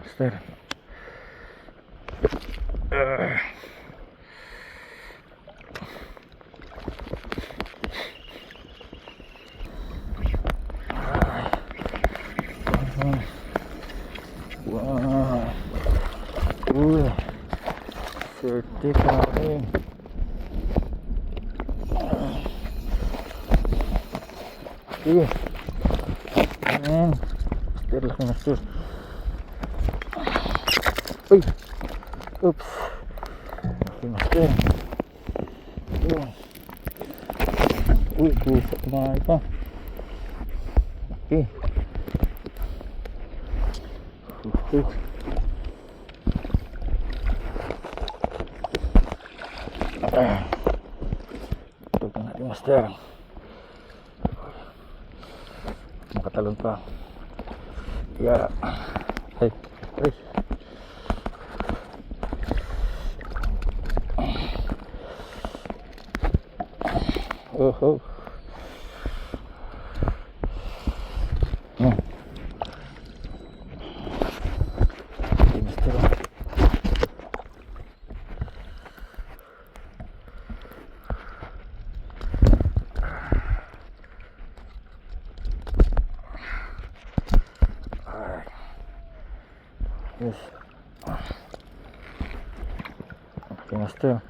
master. Wow. Swerte pa rin. Okay. Ayan. Master, laki master. Uy. Oops. Okay, master. Uy, puso kumahay pa. Okay. Ito pa natin, master. Makatalon pa. Yeah. Hey. Hey. Oh, oh. Okay, master. Yes. Okay, master.